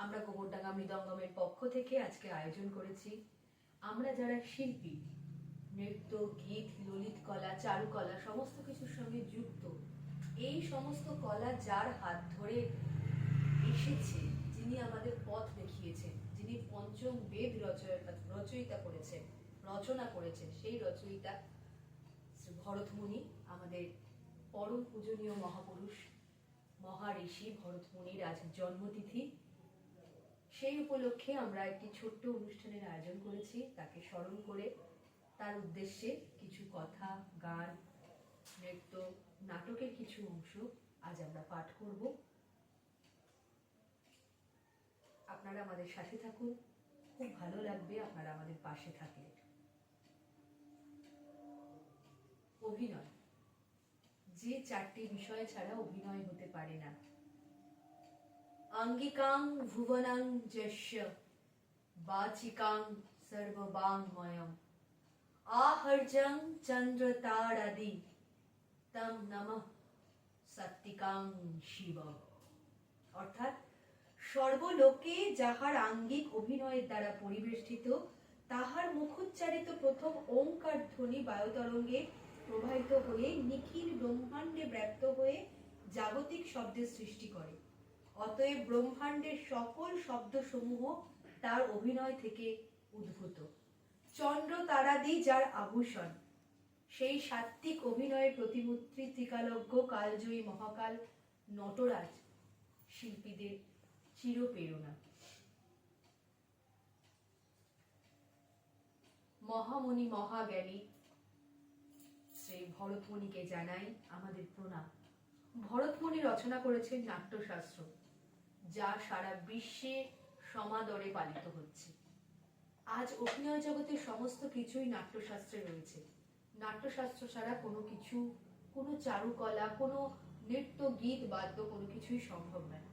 আমরা গোবরডাঙ্গা মৃদঙ্গমের পক্ষ থেকে আজকে আয়োজন করেছি আমরা যারা শিল্পী, নৃত্য, গীত, ললিত কলা, চারুকলা সমস্ত কিছুর সঙ্গে যুক্ত, এই সমস্ত কলা যার হাত ধরে এসেছে, যিনি আমাদের পথ দেখিয়েছেন, যিনি পঞ্চম বেদ রচনা করেছেন, সেই রচয়িতা শ্রী ভরতমুনি, আমাদের পরম পূজনীয় মহাপুরুষ মহাঋষি ভরতমুনির আজ জন্মতিথি। সেই উপলক্ষে আমরা একটি ছোট্ট অনুষ্ঠানের আয়োজন করেছি। তাকে স্মরণ করে তার উদ্দেশ্যে কিছু কথা, গান, নৃত্য, নাটকের কিছু অংশ আজ আমরা পাঠ করব। আপনারা আমাদের সাথে থাকুন, খুব ভালো লাগবে আপনারা আমাদের পাশে থাকলে। অভিনয়, যে চারটি বিষয় ছাড়া অভিনয় হতে পারে না। আঙ্গিকাং ভুবনাং যস্য বাচিকাং সর্ববাংময়ম আহর্যং চন্দ্রতারাদি তম নমঃ সত্তিকাং শিবম। অর্থাৎ সর্বলোকে যাহার আঙ্গিক অভিনয়ের দ্বারা পরিবেষ্টিত, তাহার মুখোচ্চারিত প্রথম ওঙ্কার ধ্বনি বায়ুতরঙ্গে প্রবাহিত হয়ে নিখিল ব্রহ্মাণ্ডে ব্যাপ্ত হয়ে জাগতিক শব্দের সৃষ্টি করে। অতএব ব্রহ্মাণ্ডের সকল শব্দসমূহ তার অভিনয় থেকে উদ্ভূত। চন্দ্র তারাদি যার আভূষণ, সেই সাত্ত্বিক অভিনয়ের প্রতিমূর্তি ত্রিকালজ্ঞ কালজয়ী মহাকাল নটরাজ শিল্পীদের চিরপ্রেরণা। মহামণি মহাজ্ঞানী শ্রী ভরতমুনিকে জানাই আমাদের প্রণাম। ভরতমুনি রচনা করেছেন নাট্যশাস্ত্র, যা সারা বিশ্বে সমাদরে পালিত হচ্ছে। আজ অভিনয় জগতের সমস্ত কিছুই নাট্যশাস্ত্রে রয়েছে। নাট্যশাস্ত্র ছাড়া কোনো কিছু, কোনো চারুকলা, কোনো নৃত্য, গীত, বাদ্য কোনো কিছুই সম্ভব নয়।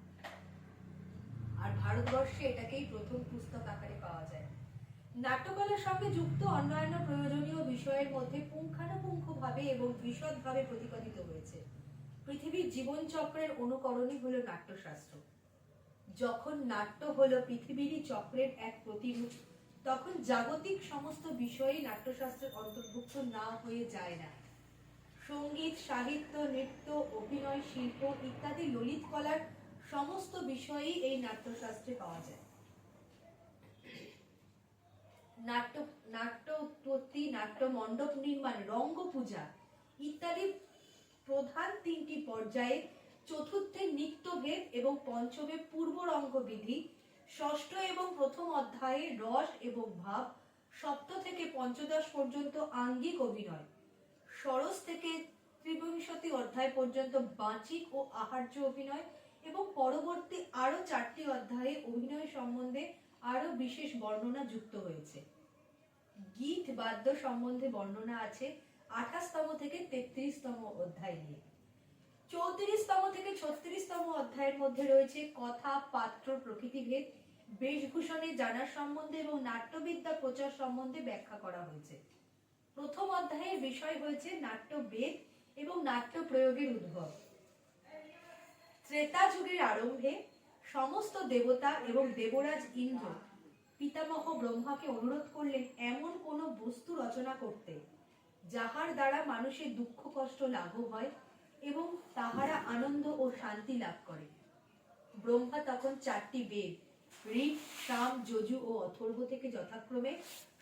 আর ভারতবর্ষে এটাকেই প্রথম পুস্তক আকারে পাওয়া যায়। নাট্যকলার সঙ্গে যুক্ত অন্যান্য প্রয়োজনীয় বিষয়ের মধ্যে পুঙ্খানুপুঙ্খভাবে এবং বিশদভাবে প্রতিপাদিত হয়েছে। পৃথিবীর জীবনচক্রের অনুকরণই হলো নাট্যশাস্ত্র। যখন নাট্য হলো পৃথিবীরই চক্রের এক প্রতিরূপ, তখন জাগতিক সমস্ত বিষয়ই নাট্যশাস্ত্রের অন্তর্ভুক্ত না হয়ে যায় না। সঙ্গীত, সাহিত্য, নৃত্য, অভিনয়, শিল্প ইত্যাদি ললিত কলার সমস্ত বিষয়ই এই নাট্যশাস্ত্রে পাওয়া যায়। নাট্য উৎপত্তি, নাট্য মণ্ডপ নির্মাণ, রঙ্গ পূজা ইত্যাদি প্রধান তিনটি পর্যায়ে, চতুর্থে নিত্যভেদ এবং পঞ্চমে পূর্বরঙ্গ বিধি, ষষ্ঠ এবং প্রথম অধ্যায়ে রস এবং ভাব, সপ্ত থেকে পঞ্চদশ পর্যন্ত আঙ্গিক অভিনয়, ষোড়শ থেকে ত্রিবিংশতি অধ্যায় পর্যন্ত বাচিক ও আহার্য অভিনয় এবং পরবর্তী আরো 4টি অধ্যায়ে অভিনয় সম্বন্ধে আরো বিশেষ বর্ণনা যুক্ত হয়েছে। গীত বাদ্য সম্বন্ধে বর্ণনা আছে 28তম থেকে 33তম অধ্যায় নিয়ে। 34তম থেকে 36তম অধ্যায়ের মধ্যে রয়েছে কথা, পাত্র, প্রকৃতিভেদ, বেশভূষণে জানার সম্বন্ধে এবং নাট্যবিদ্যা প্রচার সম্বন্ধে ব্যাখ্যা করা হয়েছে। প্রথম অধ্যায়ের বিষয় হয়েছে নাট্যবেদ এবং নাট্য প্রয়োগের উদ্ভব। ত্রেতা যুগের আরম্ভে সমস্ত দেবতা এবং দেবরাজ ইন্দ্র পিতামহ ব্রহ্মাকে অনুরোধ করলেন এমন কোন বস্তু রচনা করতে, যাহার দ্বারা মানুষের দুঃখ কষ্ট লাঘব হয় এবং তাহারা আনন্দ ও শান্তি লাভ করে। ব্রহ্মা তখন 4টি বেদ ঋক, সাম, যজু ও অথর্ব থেকে যথাক্রমে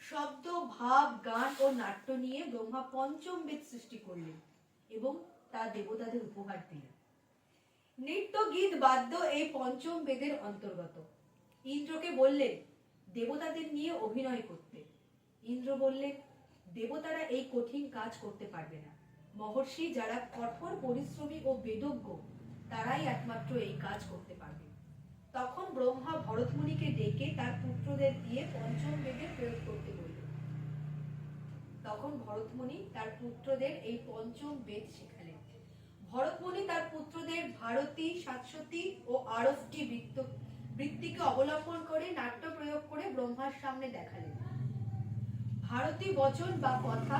শব্দ, ভাব, গান ও নাট্য নিয়ে ব্রহ্মা পঞ্চম বেদ সৃষ্টি করলেন এবং তা দেবতাদের উপহার দিলেন। নৃত্য, গীত, বাদ্য এই পঞ্চম বেদের অন্তর্গত। ইন্দ্রকে বললেন দেবতাদের নিয়ে অভিনয় করতে। ইন্দ্র বললেন দেবতারা এই কঠিন কাজ করতে পারবে না। মহর্ষি যারা কঠোর পরিশ্রমী ও বেদজ্ঞ, তারাই একমাত্র এই কাজ করতে পারবে। তখন ব্রহ্মা ভরতমুনিকে ডেকে তার পুত্রদের দিয়ে পঞ্চম বেদে প্রয়োগ করতে বললেন। তখন ভরতমুনি তার পুত্রদের এই পঞ্চম বেদ শেখালেন। ভরতমুনি তার পুত্রদের ভারতী, শাশ্বতী ও আরষ্টি বৃত্তিকে অবলম্বন করে নাট্য প্রয়োগ করে ব্রহ্মার সামনে দেখালেন। ভারতী বচন বা কথা,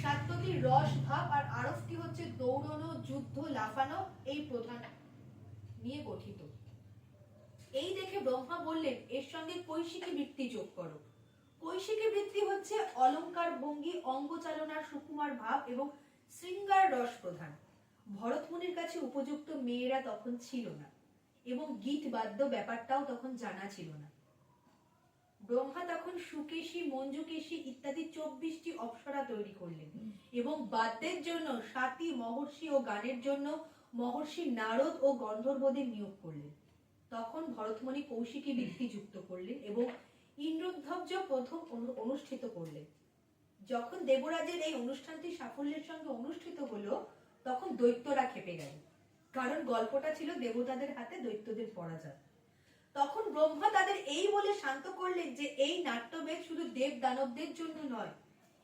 শাশ্বতী রস ভাব আর আরষ্টি হচ্ছে দৌড়ানো, যুদ্ধ, লাফানো এই প্রধান নিয়ে গঠিত। এই দেখে ব্রহ্মা বললেন, এর সঙ্গে কৈশিকী বৃত্তি যোগ করো। কৈশিকী বৃত্তি হচ্ছে অলংকার, ভঙ্গি, অঙ্গচালনার সুকুমার ভাব এবং শৃঙ্গার রস প্রধান। ভরতমুনির কাছে উপযুক্ত মেয়েরা তখন ছিল না এবং গীত বাদ্য ব্যাপারটাও তখন জানা ছিল না। ব্রহ্মা তখন সুকেশী, মঞ্জুকেশী ইত্যাদি 24টি অপ্সরা তৈরি করলেন এবং বাদ্যের জন্য 7টি মহর্ষি ও গানের জন্য মহর্ষি নারদ ও গন্ধর্বদের নিয়োগ করলেন। তখন ভরতমুনি কৌশিকী বৃত্তি যুক্ত করলেন এবং ইন্দ্রধ্বজ প্রথম অনুষ্ঠিত করলেন। যখন দেবরাজের এই অনুষ্ঠানটি সাফল্যের সঙ্গে অনুষ্ঠিত হলো, তখন দৈত্যরা খেপে গেল, কারণ গল্পটা ছিল দেবতাদের হাতে দৈত্যদের পরাজয়। তখন ব্রহ্মা তাদের এই বলে শান্ত করলেন যে এই নাট্যবেদ শুধু দেব দানবদের জন্য নয়,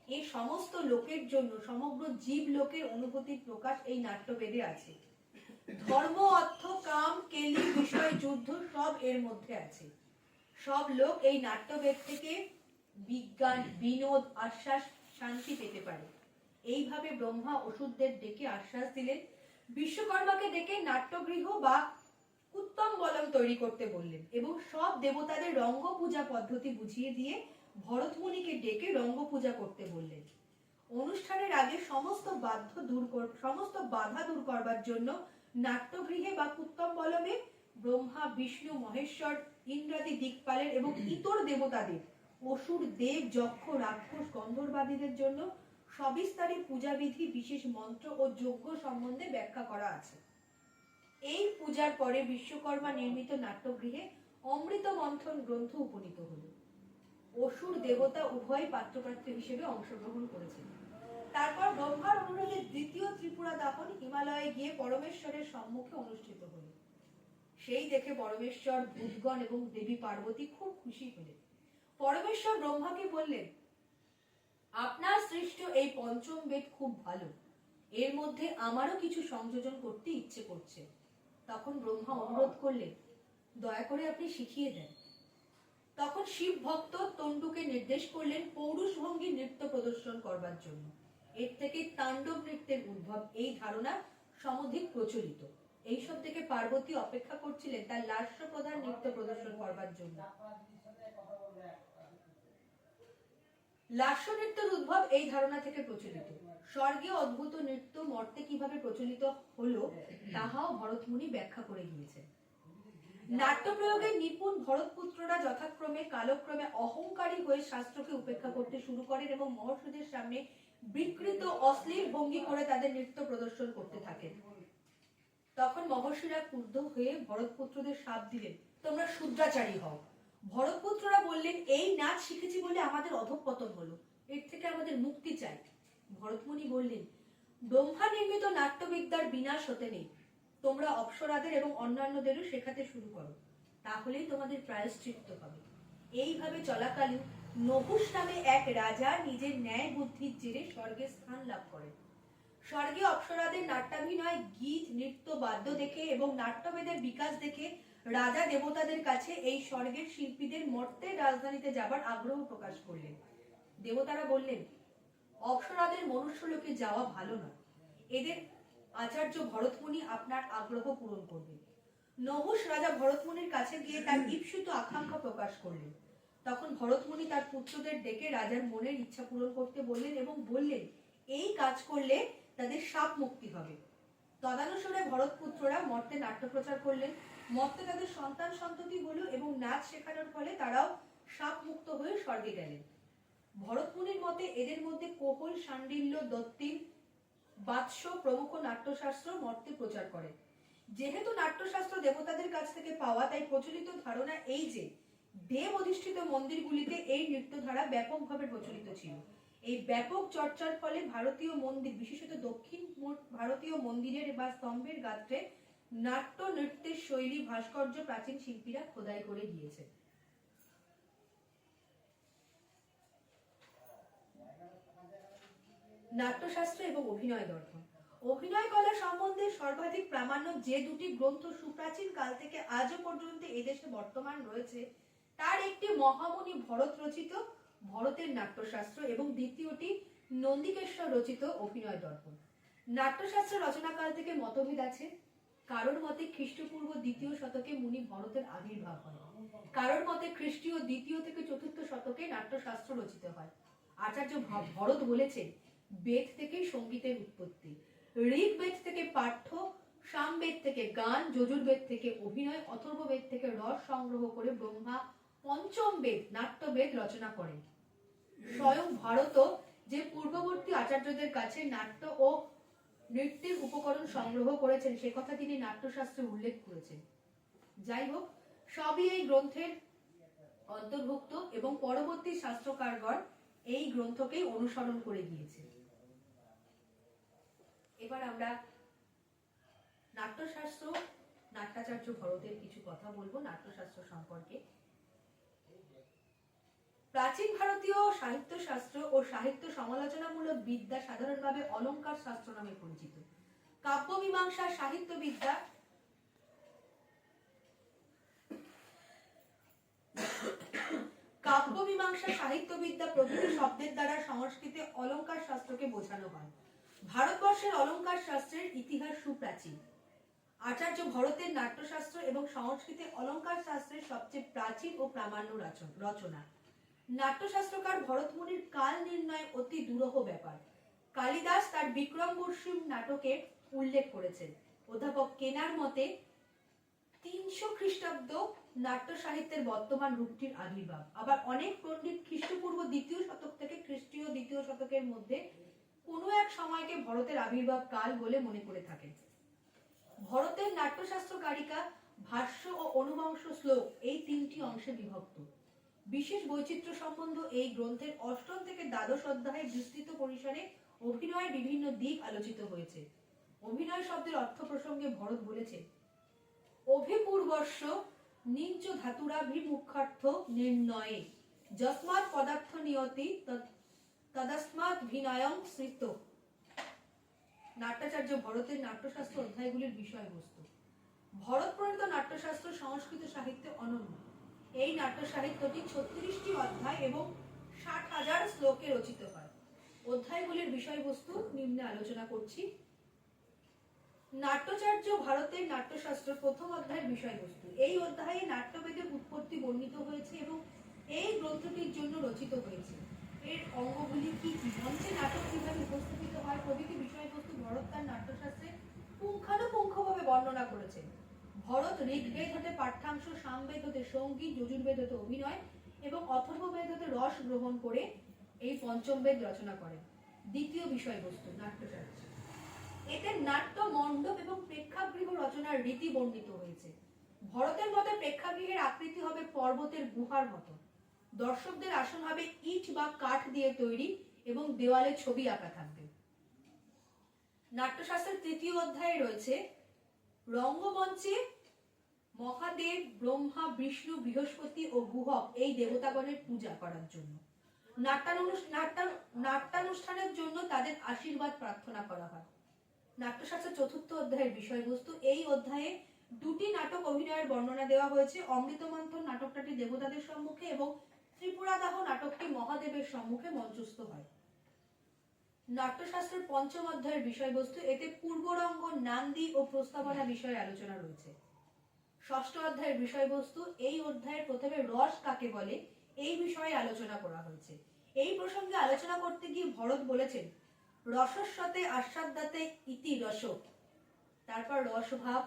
এই সমস্ত লোকের জন্য, সমগ্র জীব লোকের অনুভূতির প্রকাশ এই নাট্যবেদে আছে। ধর্ম, অর্থ, কাম, কেলি, বিষয়, যুদ্ধ সব এর মধ্যে আছে। সব লোক এই নাট্যবেদ থেকে বিজ্ঞান, বিনোদ, আশ্বাস, শান্তি পেতে পারে। এইভাবে ব্রহ্মা অসুরদের ডেকে আশ্বাস দিলেন। বিশ্বকর্মাকে ডেকে নাট্যগৃহ বা উত্তম বলম তৈরি করতে বললেন এবং সব দেবতাদের রঙ্গ পূজা পদ্ধতি বুঝিয়ে দিয়ে ভরতমুনিকে ডেকে রঙ্গ পূজা করতে বললেন। অনুষ্ঠানের আগে সমস্ত বাধা দূর করবার জন্য নাট্যগৃহে বা উত্তম বলমে ব্রহ্মা, বিষ্ণু, মহেশ্বর, ইন্দ্রাদি দিকপালের এবং ইতর দেবতাদের, অসুর, দেব, যক্ষ, রাক্ষস, গন্ধর্বাদীদের জন্য সবিস্তারে পূজাবিধি, বিশেষ মন্ত্র ও যজ্ঞ সম্বন্ধে ব্যাখ্যা করা আছে। এই পূজার পরে বিশ্বকর্মা নির্মিত নাট্যগৃহে অমৃত মন্থন গ্রন্থ উপনীত হল। অসুর, দেবতা উভয় পাত্রপাত্র হিসেবে অংশগ্রহণ করেছেন। তারপর ব্রহ্মার অনুরোধে দ্বিতীয় ত্রিপুরা দাহন হিমালয়ে গিয়ে পরমেশ্বরের সম্মুখে অনুষ্ঠিত হল। সেই দেখে পরমেশ্বর, ভূতগণ এবং দেবী পার্বতী খুব খুশি হলেন। পরমেশ্বর ব্রহ্মাকে বললেন, আপনার সৃষ্ট এই পঞ্চম বেদ খুব ভালো, এর মধ্যে আমারও কিছু সংযোজন করতে ইচ্ছে করছে। তখন ব্রহ্মা অনুরোধ করলেন, দয়া করে আপনি শিখিয়ে দেন। তখন শিব ভক্ত তন্ডুকে নির্দেশ করলেন পৌরুষ ভঙ্গি নৃত্য প্রদর্শন করবার জন্য। এর থেকে তাণ্ডব নৃত্যের উদ্ভব, এই ধারণা সমধিক প্রচলিত। এইসব থেকে পার্বতী অপেক্ষা করছিলেন তার লাস্য প্রধান নৃত্য প্রদর্শন করবার জন্য। লাস্য নৃত্যের উদ্ভব এই ধারণা থেকে প্রচলিত। স্বর্গে অদ্ভুত নৃত্য মর্তে কিভাবে প্রচলিত হলো তাহাও ভরতমুনি ব্যাখ্যা করে গিয়েছেন। নাট্য প্রয়োগে নিপুণ ভরতপুত্ররা যথাক্রমে কালক্রমে অহংকারী হয়ে শাস্ত্রকে উপেক্ষা করতে শুরু করেন এবং মহর্ষিদের সামনে বিকৃত অশ্লীল ভঙ্গি করে তাদের নৃত্য প্রদর্শন করতে থাকেন। তখন মহর্ষিরা ক্রুদ্ধ হয়ে ভরতপুত্রদের শাপ দিলেন, তোমরা শূদ্রাচারী হও। ভরতপুত্ররা বললেন, এই নাচ শিখেছি বলে আমাদের অধঃপতন হলো, এর থেকে আমাদের মুক্তি চাই। ভরতমুনি বললেন, ব্রহ্মা নির্মিত নাট্যবিদ্যার বিনাশ হতে নেই, তোমরা অপ্সরাদের এবং অন্যান্যদেরও শেখাতে শুরু করো, তাহলেই তোমাদের প্রায়শ্চিত্ত হবে। এইভাবে চলাকালীন নহুষ নামে এক রাজা নিজের ন্যায় বুদ্ধির জেরে স্বর্গে স্থান লাভ করেন। স্বর্গে অপ্সরাদের নাট্যাভিনয়, গীত, নৃত্য, বাদ্য দেখে এবং নাট্যবেদের বিকাশ দেখে রাজা দেবতাদের কাছে এই স্বর্গের শিল্পীদের মর্তের রাজধানীতে যাবার আগ্রহ প্রকাশ করলেন। দেবতারা বললেন, অপ্সরাদের মনুষ্যলোকে যাওয়া ভালো না, এদের আচার্য ভরতমুনি আপনার আগ্রহ পূরণ করবেন। নহুষ রাজা ভরতমুনির কাছে গিয়ে তার ঈপ্সিত আকাঙ্ক্ষা প্রকাশ করলেন। তখন ভরতমুনি তার পুত্রদের ডেকে রাজার মনের ইচ্ছা পূরণ করতে বললেন এবং বললেন, এই কাজ করলে তাদের শাপ মুক্তি হবে। তদানুসারে ভরতপুত্ররা মর্তে নাট্য প্রচার করলেন। মর্তে তাদের সন্তান সন্ততি হলো এবং নাচ শেখানোর ফলে তারাও শাপ মুক্ত হয়ে স্বর্গে গেলেন। ভরতমুনির মতে এদের মধ্যে কোহল, শাণ্ডিল্য, দত্তিন, বাৎস প্রমুখ নাট্যশাস্ত্র মর্তে প্রচার করে। যেহেতু নাট্যশাস্ত্র দেবতাদের কাছ থেকে পাওয়া, তাই প্রচলিত ধারণা এই যে দেব অধিষ্ঠিত মন্দিরগুলিতে এই নৃত্যধারা ব্যাপকভাবে প্রচলিত ছিল। এই ব্যাপক চর্চার ফলে ভারতীয় মন্দির, বিশেষত দক্ষিণ ভারতীয় মন্দিরের বা স্তম্ভের গাত্রে নাট্য নৃত্যের শৈলী ভাস্কর্য প্রাচীন শিল্পীরা খোদাই করে গিয়েছে। নাট্যশাস্ত্র এবং অভিনয় দর্পণ। অভিনয় কলা সম্বন্ধে সর্বাধিক প্রামাণ্য যে দুটি গ্রন্থ সুপ্রাচীন কাল থেকে আজও পর্যন্ত এদেশে বর্তমান রয়েছে, তার একটি মহামুনি ভরত রচিত ভরতের নাট্যশাস্ত্র এবং দ্বিতীয়টি নন্দিকেশ্বর রচিত অভিনয় দর্পণ। নাট্যশাস্ত্র রচনাকাল থেকে মতভেদ আছে। কারোর মতে খ্রিস্টপূর্ব 2য় শতকে মুনি ভরতের আবির্ভাব হয়, কারোর মতে খ্রিস্টীয় 2য় থেকে 4র্থ শতকে নাট্যশাস্ত্র রচিত হয়। আচার্য ভরত বলেছেন বেদ থেকেই সঙ্গীতের উৎপত্তি, ঋগ্বেদ থেকে পাঠ্য, সামবেদ থেকে গান, যজুর্বেদ থেকে অভিনয়, অথর্ববেদ থেকে রস সংগ্রহ করে ব্রহ্মা পঞ্চম বেদ নাট্যবেদ রচনা করেন। স্বয়ং ভারত যে পূর্ববর্তী আচার্যদের কাছে নাট্য ও নৃত্যের উপকরণ সংগ্রহ করেছেন সে কথা তিনি নাট্যশাস্ত্রে উল্লেখ করেছেন। যাই হোক, সবই এই গ্রন্থের অন্তর্ভুক্ত এবং পরবর্তী শাস্ত্রকারগণ এই গ্রন্থকেই অনুসরণ করে গিয়েছে। এবার আমরা নাট্যশাস্ত্র, নাট্যাচার্য ভরতের কিছু কথা বলবো নাট্যশাস্ত্র সম্পর্কে। প্রাচীন ভারতীয় সাহিত্যশাস্ত্র ও সাহিত্য সমালোচনামূলক বিদ্যা সাধারণভাবে অলঙ্কার শাস্ত্র নামে পরিচিত। কাব্যমীমাংসা সাহিত্যবিদ্যা প্রভৃতি শব্দের দ্বারা সংস্কৃতে অলঙ্কার শাস্ত্রকে বোঝানো হয়। ভারতবর্ষের অলঙ্কার শাস্ত্রের ইতিহাস সুপ্রাচীন। আচার্য ভরতের নাট্যশাস্ত্র এবং সংস্কৃতে অলঙ্কার শাস্ত্রের সবচেয়ে প্রাচীন ও প্রামাণ্য রচনা। নাট্যশাস্ত্রকার ভরতমুনির কাল নির্ণয় অতি দুরূহ ব্যাপার। কালিদাস তার বিক্রমবর্ষী নাটকে উল্লেখ করেছেন। অধ্যাপক কেনার মতে 300 খ্রিস্টাব্দ নাট্য সাহিত্যের বর্তমান রূপটির আবির্ভাব। আবার অনেক পণ্ডিত খ্রিস্টপূর্ব 2য় শতক থেকে খ্রিস্টীয় 2য় শতকের মধ্যে কোনো এক সময়কে ভরতের আবির্ভাব কাল বলে মনে করে থাকেন। ভরতের নাট্যশাস্ত্র কারিকা, ভাষ্য ও অনুবংশ শ্লোক এই 3টি অংশে বিভক্ত। বিশেষ বৈচিত্র্য সম্বন্ধ এই গ্রন্থের 8ম থেকে 12 অধ্যায়ে বিস্তৃত পরিসরে অভিনয়ের বিভিন্ন দিক আলোচিত হয়েছে। অভিনয় শব্দের অর্থ প্রসঙ্গে ভরত বলেছে, অভিপূর্বস্য নিঞ্চ ধাতুরাভিমুখার্থ নির্ণয়ে যস্মাৎ পদার্থ নিয়তি তদস্মাৎ ভিনয়ং সৃত। নাট্যাচার্য ভরতের নাট্যশাস্ত্র অধ্যায়গুলির বিষয়বস্তু। ভরত প্রণীত নাট্যশাস্ত্র সংস্কৃত সাহিত্যে অনন্য। এই নাট্য সাহিত্যটি 36টি অধ্যায় এবং 60,000 শ্লোকে রচিত হয়। অধ্যায়গুলির বিষয়বস্তু নিম্নে আলোচনা করছি। নাট্যাচার্য ভারতের নাট্যশাস্ত্র প্রথম অধ্যায়ের বিষয়বস্তু। এই অধ্যায়ে নাট্যবেদের উৎপত্তি বর্ণিত হয়েছে এবং এই গ্রন্থটির জন্য রচিত হয়েছে। এর অঙ্গগুলি কি কি, মঞ্চে নাটক কিভাবে উপস্থাপিত হয় প্রভৃতি বিষয়বস্তু ভরত তার নাট্যশাস্ত্রে পুঙ্খানুপুঙ্খভাবে বর্ণনা করেছেন। ভরত ঋগ্বেদ হতে পাঠ্যাংশ, সামবেদ হতে সঙ্গীত, যজুর্বেদ হতে অভিনয় এবং অথর্ববেদ হতে রস গ্রহণ করে এই পঞ্চম বেদ রচনা করেন। দ্বিতীয় বিষয়বস্তু নাট্যশাস্ত্র। এতে নাট্য মণ্ডপ এবং প্রেক্ষাগৃহ রচনার রীতি বর্ণিত হয়েছে। ভরতের মতে প্রেক্ষাগৃহের আকৃতি হবে পর্বতের গুহার মতো। দর্শকদের আসন হবে ইট বা কাঠ দিয়ে তৈরি এবং দেওয়ালে ছবি আঁকা থাকবে। নাট্যশাস্ত্রের তৃতীয় অধ্যায়ে রয়েছে রঙ্গমঞ্চে মহাদেব, ব্রহ্মা, বিষ্ণু, বৃহস্পতি ও গুহক এই দেবতাগণের পূজা করার জন্য। নাট্যানুষ্ঠানের জন্য তাদের আশীর্বাদ প্রার্থনা করা হয়। নাট্যশাস্ত্রের চতুর্থ অধ্যায়ের বিষয়বস্তু। এই অধ্যায়ে 2টি নাটক অভিনয়ের বর্ণনা দেওয়া হয়েছে। অমৃতমন্থন নাটকটি দেবতাদের সম্মুখে এবং ত্রিপুরাদাহ নাটকটি মহাদেবের সম্মুখে মঞ্চস্থ হয়। নাট্যশাস্ত্রের পঞ্চম অধ্যায়ের বিষয়বস্তু। এতে পূর্বরঙ্গ, নান্দি ও প্রস্তাবনা বিষয়ে আলোচনা রয়েছে। ষষ্ঠ অধ্যায়ের বিষয়বস্তু। এই অধ্যায়ের প্রথমে রস কাকে বলে এই বিষয়ে আলোচনা করা হয়েছে। এই প্রসঙ্গে আলোচনা করতে গিয়ে ভরত বলেছেন, রসস্বতে আস্বাদ্যাতে ইতি রস। তারপর রসভাব,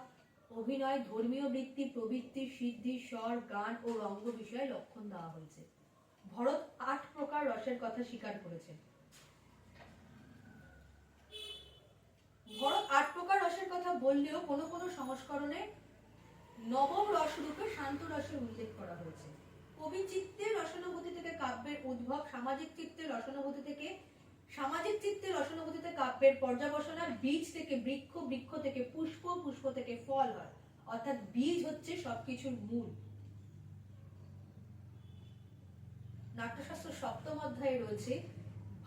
অভিনয়, ধর্মীয় বৃত্তি, প্রবৃত্তি, সিদ্ধি, স্বর, গান ও রঙ্গ বিষয়ে লক্ষণ দেওয়া হয়েছে। ভরত 8 প্রকার রসের কথা স্বীকার করেছেন। ভরত 8 প্রকার রসের কথা বললেও কোনো কোনো সংস্করণে নবম রস রূপে শান্ত রসের উল্লেখ করা হয়েছে। কবি চিত্তের রসনানুভূতি থেকে কাব্যের উদ্ভব, সামাজিক চিত্তের রসনানুভূতিতে কাব্যের পর্যাবসনা, বীজ থেকে বৃক্ষ, বৃক্ষ থেকে পুষ্প, পুষ্প থেকে ফল হয়, অর্থাৎ বীজ হচ্ছে সবকিছুর মূল। নাট্যশাস্ত্র সপ্তম অধ্যায়ে রয়েছে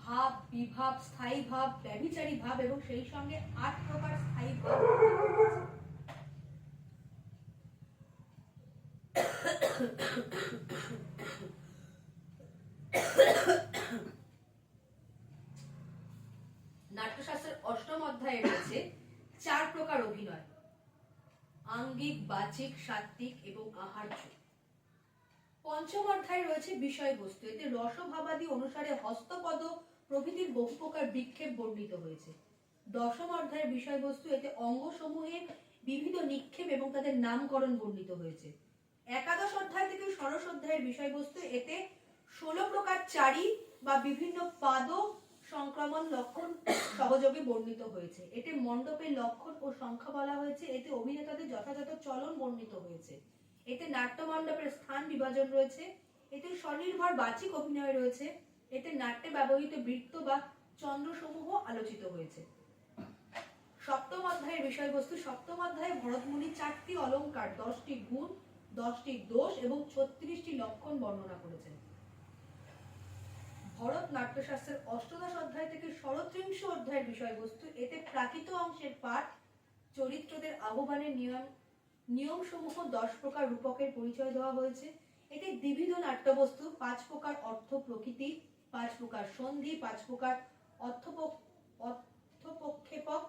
ভাব, বিভাব, স্থায়ী ভাব, ব্যভিচারী ভাব এবং সেই সঙ্গে 8 প্রকার স্থায়ী ভাব। নাট্যশাস্ত্রের অষ্টম অধ্যায়ে রয়েছে 4 প্রকার অভিনয়। আঙ্গিক, বাচিক, সাত্ত্বিক এবং আহার্য। পঞ্চম অধ্যায়ে রয়েছে বিষয়বস্তু। এতে রসভাবাদি অনুসারে হস্তপদ প্রভৃতির বহু প্রকার বিক্ষেপ বর্ণিত হয়েছে। দশম অধ্যায়ের বিষয়বস্তু, এতে অঙ্গসমূহের বিবিধ নিক্ষেপ এবং তাদের নামকরণ বর্ণিত হয়েছে। একাদশ অধ্যায় থেকে ষোড়শ অধ্যায়ের বিষয়বস্তু, এতে 16 প্রকার চারি বা বিভিন্ন পাদ সংক্রমণ লক্ষণ সহযোগে বর্ণিত হয়েছে। এতে মণ্ডপের লক্ষণ ও সংখ্যা বলা হয়েছে। এতে অভিনেতাদের যথাযথ চলন বর্ণিত হয়েছে। এতে নাট্যমণ্ডপের স্থান বিভাজন রয়েছে। এতে স্বনির্ভর বাচিক অভিনয় রয়েছে। এতে নাট্যে ব্যবহৃত বৃত্ত বা চন্দ্রসমূহ আলোচিত হয়েছে। সপ্তম অধ্যায়ের বিষয়বস্তু, সপ্তম অধ্যায়ে ভরতমুনি 4টি অলঙ্কার, 10টি গুণ, 10টি দোষ এবং 36টি লক্ষণ বর্ণনা করেছেন। ভরত নাট্যশাস্ত্রের অষ্টাদশ অধ্যায় থেকে ষড়ত্রিংশ অধ্যায়ের বিষয়বস্তু, এতে প্রাকৃত অংশের পাঠ, চরিত্রদের আহ্বানের নিয়ম সমূহ, 10 প্রকার রূপকের পরিচয় দেওয়া হয়েছে। এতে দ্বিবিধ নাট্যবস্তু, 5 প্রকার অর্থ প্রকৃতি, 5 প্রকার সন্ধি, 5 প্রকার অর্থপ্রক্ষেপক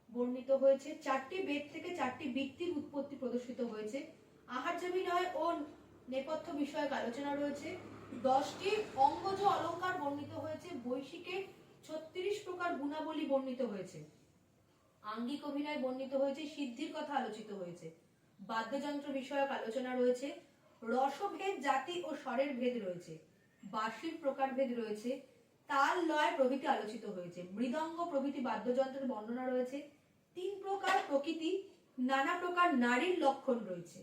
বর্ণিত হয়েছে। 4টি বেদ থেকে 4টি বৃত্তির উৎপত্তি প্রদর্শিত হয়েছে। আহার্যাভিনয় ও নেপথ্য বিষয়ক আলোচনা রয়েছে। 10টি অঙ্গজ অলঙ্কার বর্ণিত হয়েছে। বৈশিকের 36 প্রকার গুণাবলী বর্ণিত হয়েছে। আঙ্গিক অভিনয় বর্ণিত হয়েছে। সিদ্ধির কথা আলোচিত হয়েছে। বাদ্যযন্ত্র বিষয়ক আলোচনা রয়েছে। রসভেদ, জাতি ও স্বরের ভেদ রয়েছে। বাঁশির প্রকারভেদ রয়েছে। তাল, লয় প্রভৃতি আলোচিত হয়েছে। মৃদঙ্গ প্রভৃতি বাদ্যযন্ত্রের বর্ণনা রয়েছে। 3 প্রকার প্রকৃতি, নানা প্রকার নারীর লক্ষণ রয়েছে।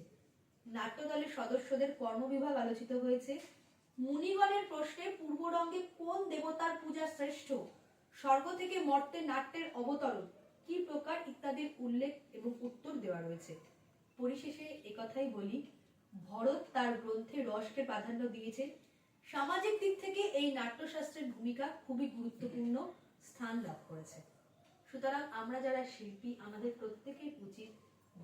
নাট্যদলের সদস্যদের কর্মবিভাগ আলোচিত হয়েছে। মুনিগণের প্রশ্নে পূর্বরঙ্গে কোন দেবতার পূজা শ্রেষ্ঠ, স্বর্গ থেকে মর্তে নাট্যের অবতরণ কি প্রকার ইত্যাদির উল্লেখ এবং উত্তর দেওয়া রয়েছে। পরিশেষে একথাই বলি, ভরত তার গ্রন্থে রসকে প্রাধান্য দিয়েছে। সামাজিক দিক থেকে এই নাট্যশাস্ত্রের ভূমিকা খুবই গুরুত্বপূর্ণ স্থান লাভ করেছে। সুতরাং আমরা যারা শিল্পী, আমাদের প্রত্যেকের উচিত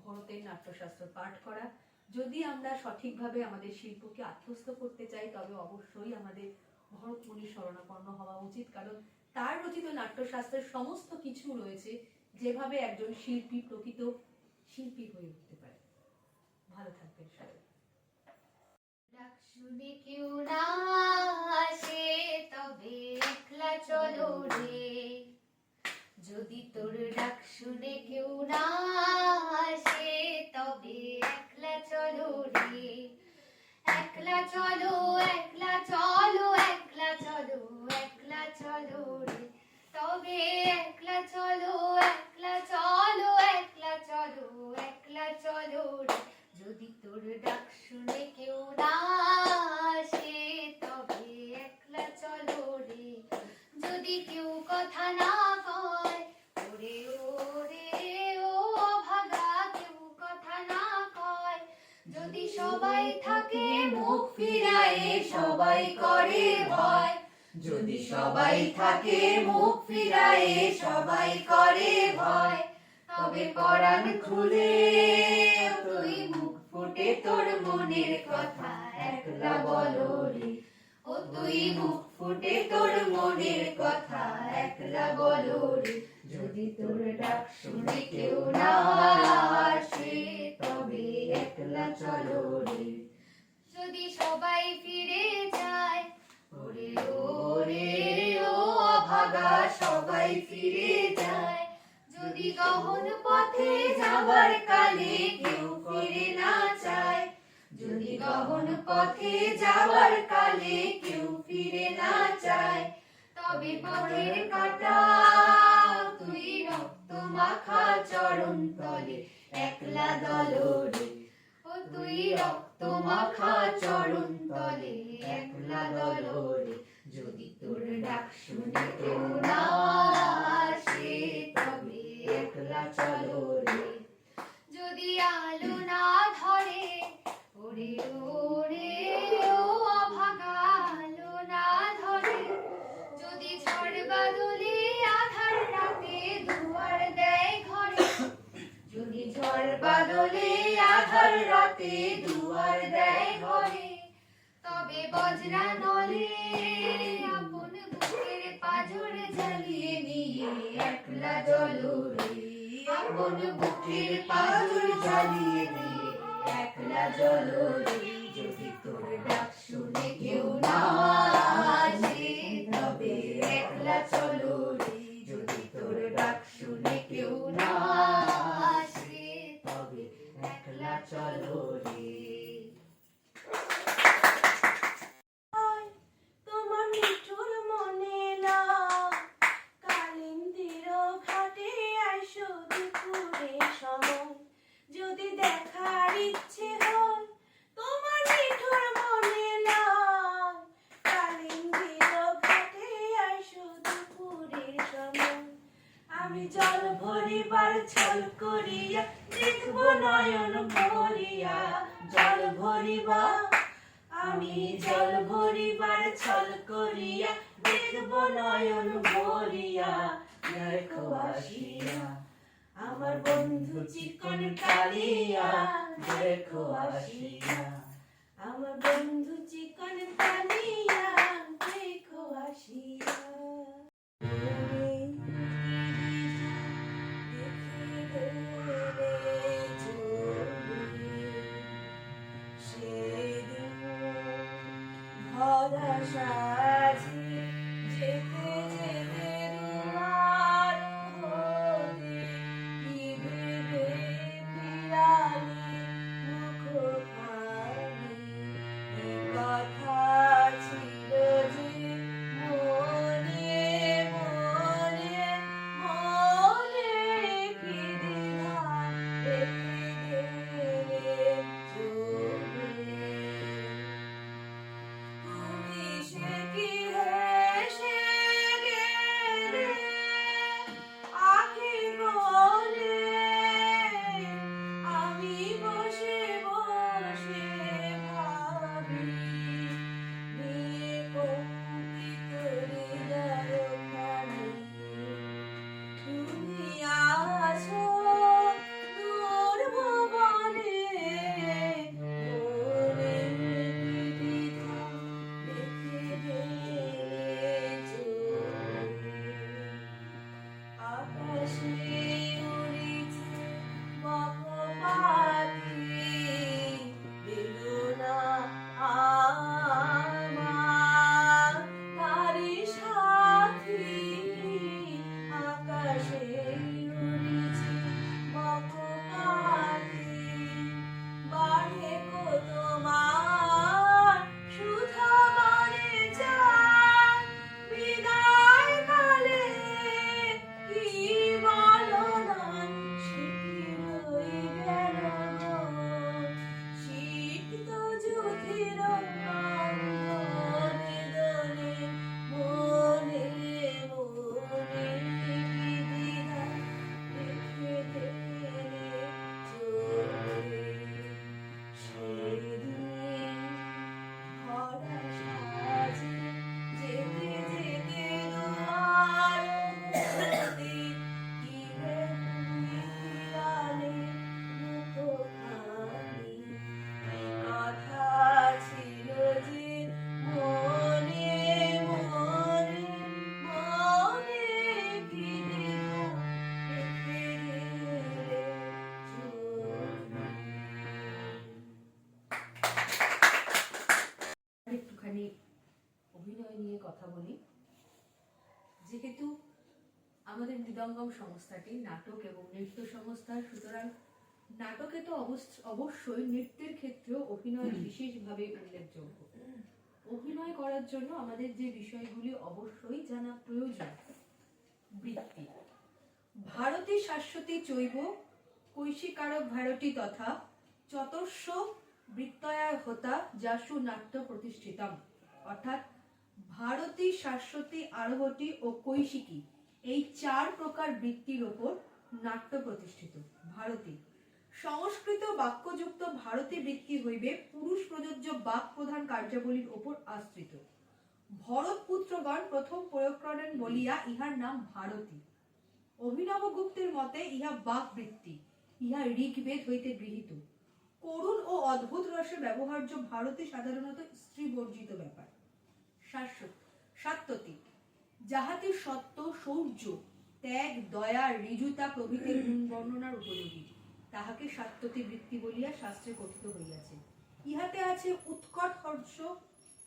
ভরতের নাট্যশাস্ত্র পাঠ করা। যদি আমরা সঠিকভাবে আমাদের শিল্পকে আত্মস্থ করতে চাই, তবে অবশ্যই আমাদের ভরত মুনির শরণাপন্ন হওয়া উচিত, কারণ তার রচিত নাট্যশাস্ত্রের সমস্ত কিছু রয়েছে যেভাবে একজন শিল্পী প্রকৃত শিল্পী হয়ে উঠতে পারে। ভালো থাকবেন সবাই। ডাক শুনে কেউ না আসে, তবে একলা চলো রে। যদি তোর ডাক শুনে কেউ না আসে, তবে একলা চলো রে। একলা চলো, একলা চলো, একলা চলো, একলা চলো রে। তবে একলা চলো, একলা চলো, একলা চলো, একলা চলো রে। যদি তোর ডাক শুনে কেউ না আসে, তবে একলা চলো রে। যদি কেউ কথা না কয়, ওরে ওরে ও অভাগা, কেউ কথা না কয়। যদি সবাই থাকে মুখ ফিরায়ে, সবাই করে ভয়। যদি সবাই থাকে মুখ ফিরায়ে, সবাই করে ভয়। তবে পরাণ খুলে তুই মুখ ফুটে তোর মনের কথা একলা বলো রে। ও তুই মুখ ফুটে তোর মনের কথা একলা বলো রে। যদি তোর ডাক শুনে কেউ না আসে, তবে একলা চলো রে। যদি সবাই ফিরে যায়, ওরে ওরে ও অভাগা, সবাই ফিরে যায়। যদি গহন পথে যাবার কালে কেউ ফিরে না চায়, যদি গহন পথে যাবার কালে কেউ ফিরে না চায়, তবে পথের কাঁটা তুই রক্ত মাখা চরণ তলে একলা দলরে। ও তুই রক্ত মাখা চরণ তলে একলা দলরে। যদি তোর ডাক শুনে কেউ না আসে, তবে একলা চলো রে। যদি আলো না ধরে, ওরে ওরে ও অভাগা, আলো না ধরে। যদি ঝড় বাদলে আধার রাতে দুয়ার দেয় ঘরে, যদি ঝড় বাদলে আধার রাতে দুয়ার দেয় ঘরে, তবে বজ্রা নলে আপন বুকের পাঁজর জ্বালিয়ে নিয়ে একলা জ্বলো রে। কোন বুকের পাঁজর জ্বালিয়ে দিয়ে একলা জলরে যদি তোর ডাক শুনে কেউ না আসে তবে একলা চলো রে যদি তোর ডাক শুনে কেউ না আসে তবে একলা চলো রে তোমার নিঠুর মনে না কালিন্দির ঘাটে আইসো দুপুরে সময় যদি দেখার ইচ্ছে হয় তোমার নিঠুর মনে না কালিন্দির ঘাটে আইসো দুপুরের সময় আমি জল ভরিবার ছল করিয়া দেখব নয়ন ভরিয়া জল ভরিবা আমি জল ভরিবার ছল করিয়া দেখব নয়ন ভরিয়া দেখো আসিয়া আমার বন্ধু চিকন কালিয়া দেখো আসিয়া আমার বন্ধু চিকন কালিয়া দেখো আসিয়া ভরা সাজি যেতে যেতে দুয়ার হতে কি ভেবে পিয়ালি মুখখানি এই কথা ছিল যে মনে মনে মনে কি দ্বিধা রেখে গেলে চলে তুমি সে কি হেসে গেলে আখি বলে আমি বসে বসে ভাবি বিকম্পিত হৃদয়খানি তুমি আছো দূর ভুবনে মনে কি দ্বিধা আকাশে উড়িছে মখপাতি বেলুনা আমার তারি সাথী আকাশে উড়িছে মখপাতি বাড়ে গো তোমার সুধা বাড়ে যায় বিদায় কালে কি বলো না শিখি রই গেল সিক্ত যুথির দলে দলে মনে মনে কি দ্বিধা রেখে গেলে চলে সেদিন ভরা সাজে যেতে যেতে দুয়ার হতে কি ভেবে পিয়ালে মুখখানি এই কথা ছিল যে মনে মনে মনে কি দ্বিধা রেখে গেলে চলে একটুখানি অভিনয় নিয়ে কথা বলি। যেহেতু আমাদের মৃদঙ্গম সংস্থাটি নাটক এবং নৃত্য সংস্থা, সুতরাং নাটকে তো অবশ্যই নৃত্যের ক্ষেত্রেও অভিনয় বিশেষভাবে উল্লেখযোগ্য। অভিনয় করার জন্য আমাদের যে বিষয়গুলি অবশ্যই জানা প্রয়োজন: বৃত্তি, ভারতী শাশ্বতী চৈব কৈশিকারক ভারতী তথা চতস্য বৃত্তয়া হতা যাসু নাট্য প্রতিষ্ঠিতম, অর্থাৎ ভারতী, শাশ্বতী, আরবতী ও কৈশিকী এই 4 প্রকার বৃত্তির ওপর নাট্য প্রতিষ্ঠিত। ভারতী, সংস্কৃত বাক্যযুক্ত ভারতী বৃত্তি হইবে পুরুষ প্রযোজ্য বাক প্রধান কার্যাবলীর ওপর আশ্রিত। ভরতপুত্রগণ প্রথম প্রয়োগ করেন বলিয়া ইহার নাম ভারতী। অভিনব গুপ্তের মতে ইহা বাক বৃত্তি, ইহা ঋগ্বেদ হইতে গৃহীত। করুণ ও অদ্ভুত রসে ব্যবহার্য ভারতী সাধারণত স্ত্রী বর্জিত ব্যাপার। সাত্যতী, যাহাতে সত্য, শৌর্য ত্যাগ, দয়া, ঋজুতা প্রভৃতির গুণ বর্ণনার উপযোগী, তাহাকে সাত্যতী বৃত্তি বলিয়া শাস্ত্রে কথিত হইয়াছে। ইহাতে আছে উৎকট হর্ষ,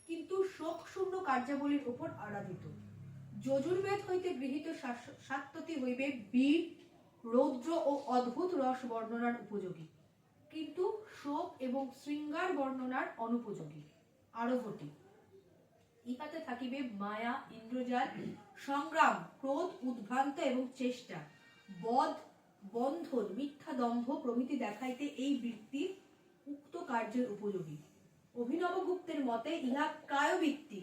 কিন্তু শোক শূন্য কার্যাবলীর উপর আরাধিত। যজুর্বেদ হইতে গৃহীত সাত্যতী হইবে বীর, রৌদ্র ও অদ্ভুত রস বর্ণনার উপযোগী, কিন্তু শোক এবং শৃঙ্গার বর্ণনার অনুপযোগী। আরভটি ইহাতে থাকিবে মায়া, ইন্দ্রজাল, সংগ্রাম, ক্রোধ, উদ্ভ্রান্ত এবং চেষ্টা, বধ, বন্ধন, মিথ্যা দম্ভ প্রভৃতি দেখাইতে এই বৃত্তি উক্ত কার্যের উপযোগী। অভিনবগুপ্তের মতে ইহা কায়বৃত্তি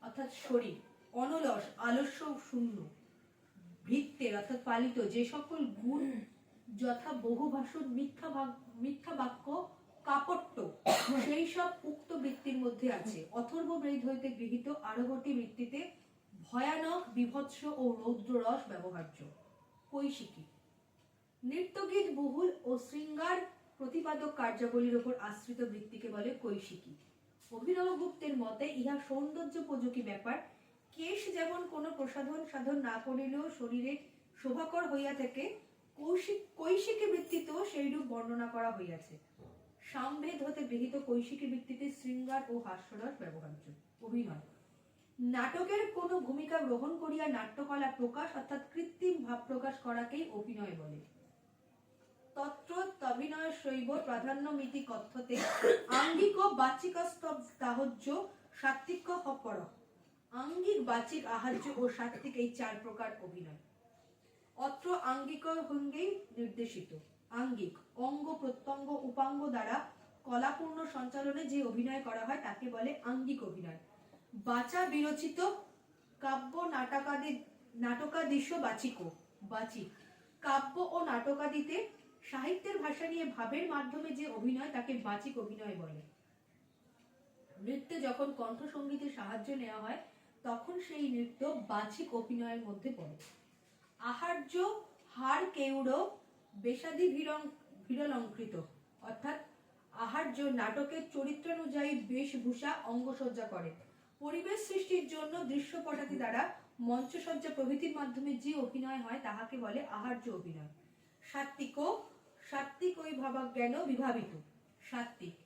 অর্থাৎ শরীর, অনলস, আলস্য, শূন্য, ভৃত্যের অর্থাৎ পালিত যে সকল গুণ যথা বহুভাষণ, মিথ্যা বাক্য, কাপট্য, সেই সব উক্ত বৃত্তির মধ্যে আছে। অথর্ব বেদ হইতে গৃহীত আরভটি বৃত্তিতে ভয়ানক, বিভৎস ও রৌদ্র রস ব্যবহার্য। কৈশিকী নৃত্যগীত, বহুল ও শৃঙ্গার প্রতিপাদক কার্যাবলীর উপর আশ্রিত বৃত্তিকে বলে কৈশিকী। অভিনবগুপ্তের মতে ইহা সৌন্দর্যোপযোগী ব্যাপার। কেশ যেমন কোনো প্রসাধন সাধন না করিলেও শরীরে শোভাকর হইয়া থাকে, কৈশিকী বৃত্তিতেও সেইরূপ বর্ণনা করা হইয়াছে। সামভেদ হতে গৃহীত কৈশিকী বৃত্তিতে শৃঙ্গার ও হাস্যরস ব্যবহার্য। অভিনয় নাটকের কোনো ভূমিকা গ্রহণ করিয়া নাট্যকলা প্রকাশ অর্থাৎ কৃত্রিম ভাব প্রকাশ করাকেই অভিনয় বলে। তত্র তবিনয় শৈব প্রাধান্যমিতি কথ্যতে আঙ্গিক বাচিকস্তব্দাহ্য সাত্ত্বিক হপর। আঙ্গিক, বাচিক, আহার্য ও সাত্ত্বিক এই চার প্রকার অভিনয়। অত্র আঙ্গিক ভঙ্গেই নির্দেশিত। আঙ্গিক অঙ্গ প্রত্যঙ্গ উপাঙ্গ দ্বারা কলাপূর্ণ সঞ্চালনে যে অভিনয় করা হয় তাকে বলে আঙ্গিক অভিনয়। বাচা বিরচিত কাব্য নাটকাদিশ বাচিক, বাচিক কাব্য ও নাটকাদিতে সাহিত্যের ভাষা নিয়ে ভাবের মাধ্যমে যে অভিনয় তাকে বাচিক অভিনয় বলে। নৃত্যে যখন কণ্ঠসঙ্গীতের সাহায্য নেওয়া হয় তখন সেই নৃত্য বাচিক অভিনয়ের মধ্যে পড়ে। আহার্য হাড় কেউড় বেশাদি ভিড়লঙ্কৃত অর্থাৎ আহার্য নাটকের চরিত্রানুযায়ী বেশভূষা অঙ্গসজ্জা করে। পরিবেশ সৃষ্টির জন্য দৃশ্যপটাদি দ্বারা মঞ্চসজ্জা প্রভৃতির মাধ্যমে যে অভিনয় হয় তাহাকে বলে আহার্য অভিনয়। সাত্ত্বিক ওই ভাবাজ্ঞান বিভাবিত। সাত্ত্বিক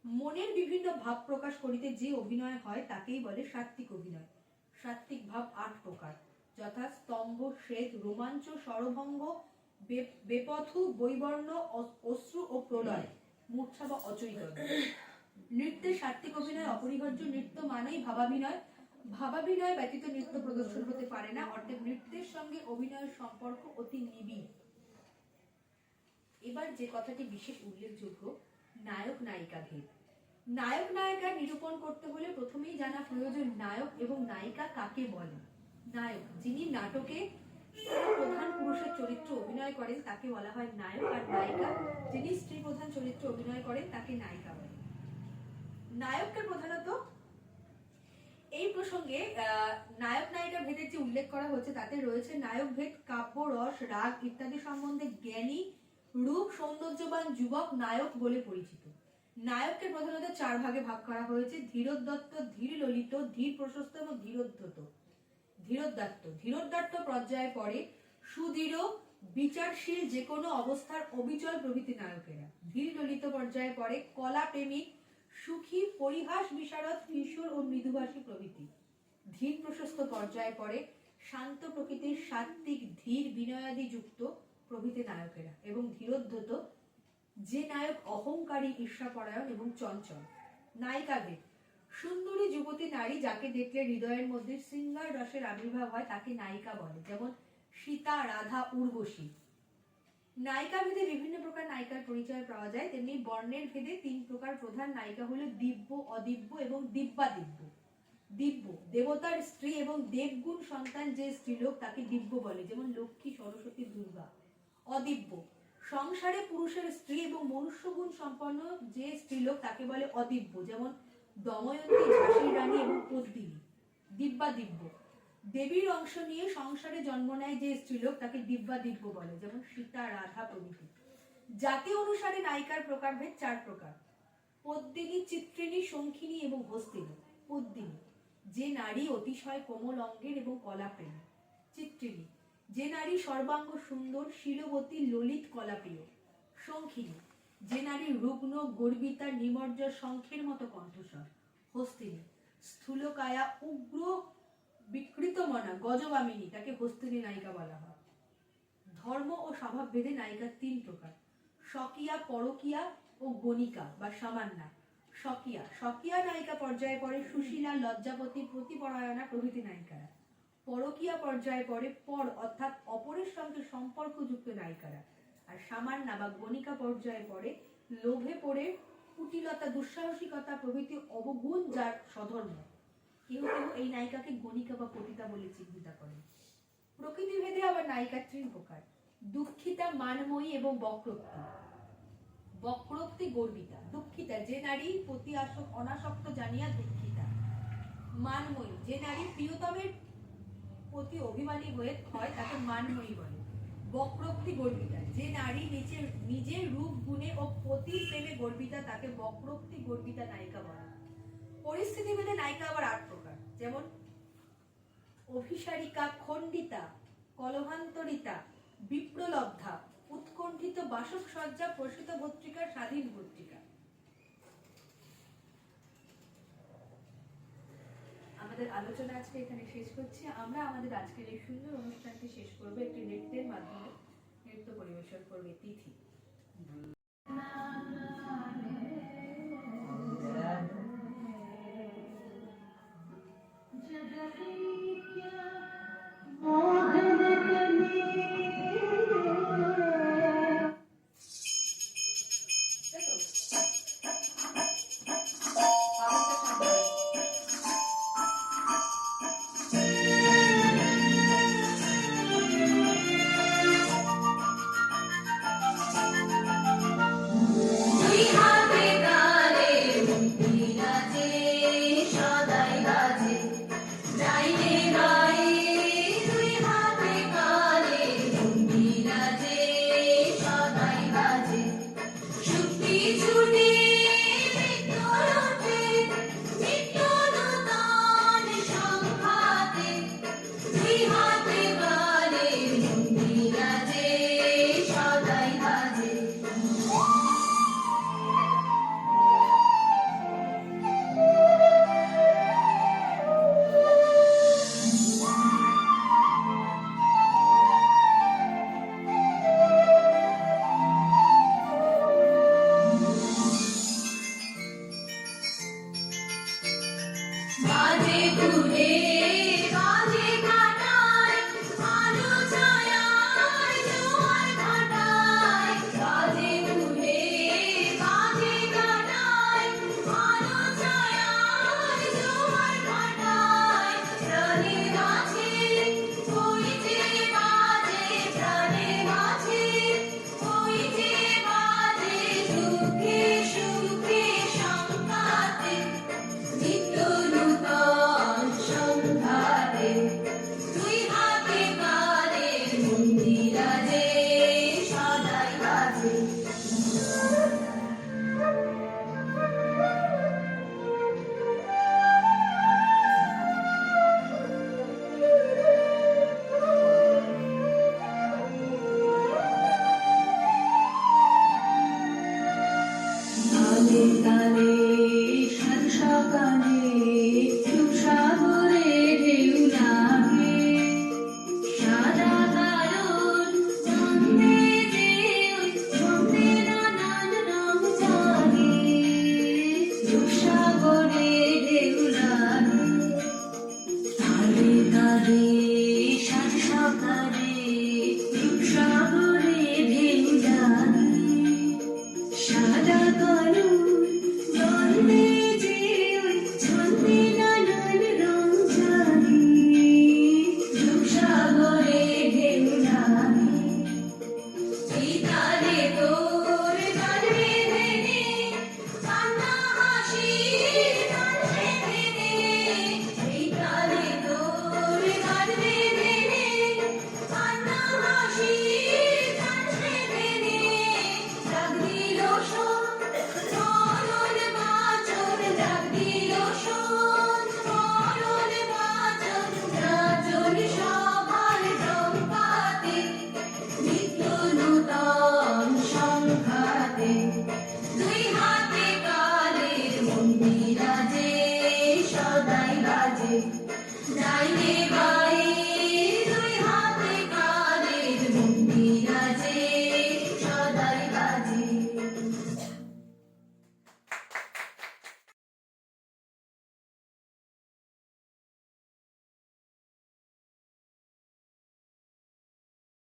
মনের বিভিন্ন ভাব প্রকাশ করিতে যে অভিনয় হয় তাকেই বলে সাত্ত্বিক অভিনয়। সাত্ত্বিক ভাব 8 প্রকার, যথা স্তম্ভ, শ্বেত, রোমাঞ্চ, সরভঙ্গ, বেপথু, বৈবর্ণ, অশ্রু ও প্রলয়, মূর্ছা বা অচৈতন্য। নৃত্যের সাত্ত্বিক অভিনয় অপরিহার্য। নৃত্য মানেই ভাবাভিনয়। ভাবাভিনয় ব্যতীত নৃত্য প্রদর্শন হতে পারে না, অর্থাৎ নৃত্যের সঙ্গে অভিনয়ের সম্পর্ক অতি নিবিড়। এবার যে কথাটি বিশেষ উল্লেখযোগ্য, নায়ক নায়িকা ভেদ। নায়ক নায়িকা নিরূপণ করতে হলে প্রথমেই জানা প্রয়োজন নায়ক এবং নায়িকা কাকে বলে। নায়ক যিনি নাটকে প্রধান পুরুষের চরিত্র অভিনয় করেন তাকে বলা হয় নায়ক, আর নায়িকা যিনি স্ত্রী প্রধান চরিত্র অভিনয় করেন তাকে নায়িকা বলে। নায়ককে প্রধানত এই প্রসঙ্গে নায়ক নায়িকা ভেদের যে উল্লেখ করা হচ্ছে তাতে রয়েছে নায়ক ভেদ, কাব্য, রস, রাগ ইত্যাদি সম্বন্ধে জ্ঞানী, রূপ সৌন্দর্যবান যুবক নায়ক বলে পরিচিত। নায়ককে প্রধানত 4 ভাগে ভাগ করা হয়েছে: ধীরোদ্যত্ত, ধীর ললিত, ধীর প্রশস্ত এবং ধীরোদ্ধত। ধীরোদ্যত্ত পর্যায়ে পড়ে সুদৃঢ়, বিচারশীল, যে কোনো অবস্থার অবিচল প্রভৃতি নায়কেরা। ধীর ললিত পর্যায়ে পড়ে কলা প্রেমিক, সুখী, পরিহাস বিশারদ, কিশোর ও মৃদুভাষী প্রভৃতি। ধীর প্রশস্ত পর্যায়ে পড়ে শান্ত প্রকৃতির, সাত্ত্বিক, ধীর, বিনয়াদি যুক্ত প্রভৃতি নায়কেরা। এবং ধীরোদ্ধত যে নায়ক অহংকারী, ঈর্ষাপরায়ণ এবং চঞ্চল। নায়িকাদের সুন্দরী যুবতী নারী যাকে দেখলে হৃদয়ের মধ্যে শৃঙ্গার রসের আবির্ভাব হয় তাকে নায়িকা বলে, যেমন সীতা, রাধা, উর্বশী। নায়িকা ভেদে বিভিন্ন প্রকার নায়িকার পরিচয় পাওয়া যায়, তেমনি বর্ণের ভেদে 3 প্রকার প্রধান নায়িকা হলো দিব্য, অদিব্য এবং দিব্যাদিব্য। দিব্য দেবতার স্ত্রী এবং দেবগুণ সন্তান যে স্ত্রীলোক তাকে দিব্য বলে, যেমন লক্ষ্মী, সরস্বতী, দুর্গা। অদিব্য সংসারে পুরুষের স্ত্রী এবং মনুষ্যগুণ সম্পন্ন যে স্ত্রীলোক তাকে বলে অদিব্য, যেমন দময়ন্তী, ঝাঁসির রানী এবং পদ্মিনী। দিব্যাদিব্য দেবীর অংশ নিয়ে সংসারে জন্ম নেয় যে স্ত্রীলোক তাকে দিব্যাদিব্য বলে, যেমন সীতা, রাধা প্রভৃতি। জাতি অনুসারে নায়িকার প্রকারভেদ 4 প্রকার: পদ্মিনী, চিত্রিণী, শঙ্খিনী এবং হস্তিনী। পদ্মিনী যে নারী অতিশয় কোমল অঙ্গের এবং কলাপ্রেমী। চিত্রিণী যে নারী সর্বাঙ্গ সুন্দর, শিরবতী, ললিত, কলাপ্রিয়। শঙ্খিনী, যে নারী রুগ্ন, গর্বিতা, নিমজ্জ, শঙ্খের মতো কণ্ঠস্বর। হস্তিনী, স্থূলকায়া, উগ্র, বিকৃতমনা, গজবামিনী, তাকে হস্তিনী নায়িকা বলা হয়। ধর্ম ও স্বভাব ভেদে নায়িকার 3 প্রকার: স্বকীয়া, পরকীয়া ও গণিকা বা সামান্যা। স্বকীয়া নায়িকা পর্যায়ে পড়ে সুশীলা, লজ্জাপতি, প্রতিপরায়ণা প্রভৃতি নায়িকারা। পরকীয়া পর্যায়ে পড়ে পর অর্থাৎ অপরের সঙ্গে সম্পর্কযুক্ত নায়িকারা। আর সামান্যা বা গণিকা পর্যায়ে পড়ে লোভে পড়ে কুটিলতা, দুঃসাহসিকতা প্রভৃতি অবগুণ যার স্বধর্ম। কেউ কেউ এই নায়িকাকে গণিকা বা পতিতা বলে চিহ্নিত করেন। প্রকৃতিভেদে আবার নায়িকার 3 প্রকার: দুঃখিতা, মানময়ী এবং বক্রোক্তি। বক্রোক্তি গর্বিতা। দুঃখিতা, যে নারী প্রতি অনাসক্ত জানিয়া দুঃখিতা। মানময়ী, যে নারী প্রিয়তমের প্রতি অভিমানী হয়ে হয় তাকে মানময়ী বলে। বক্রোক্তি গর্বিতা, যে নারী নিজের রূপ গুণে ও পতি প্রেমে গর্বিতা তাকে বক্রোক্তি গর্বিতা নায়িকা বলে। পরিস্থিতি ভেদে নায়িকা আবার 8 প্রকার, যেমন অভিসারিকা, খণ্ডিতা, কলহান্তরিতা, বিপ্রলব্ধা, উৎকণ্ঠিত, বাসক সজ্জা, প্রসূত ভত্রিকা, স্বাধীন ভত্রিকা। আমাদের আলোচনা আজকে এখানে শেষ করছি। আমরা আমাদের আজকের এই সুন্দর অনুষ্ঠানটি শেষ করবো একটি নৃত্যের মাধ্যমে। নৃত্য পরিবেশন করবে তিথি।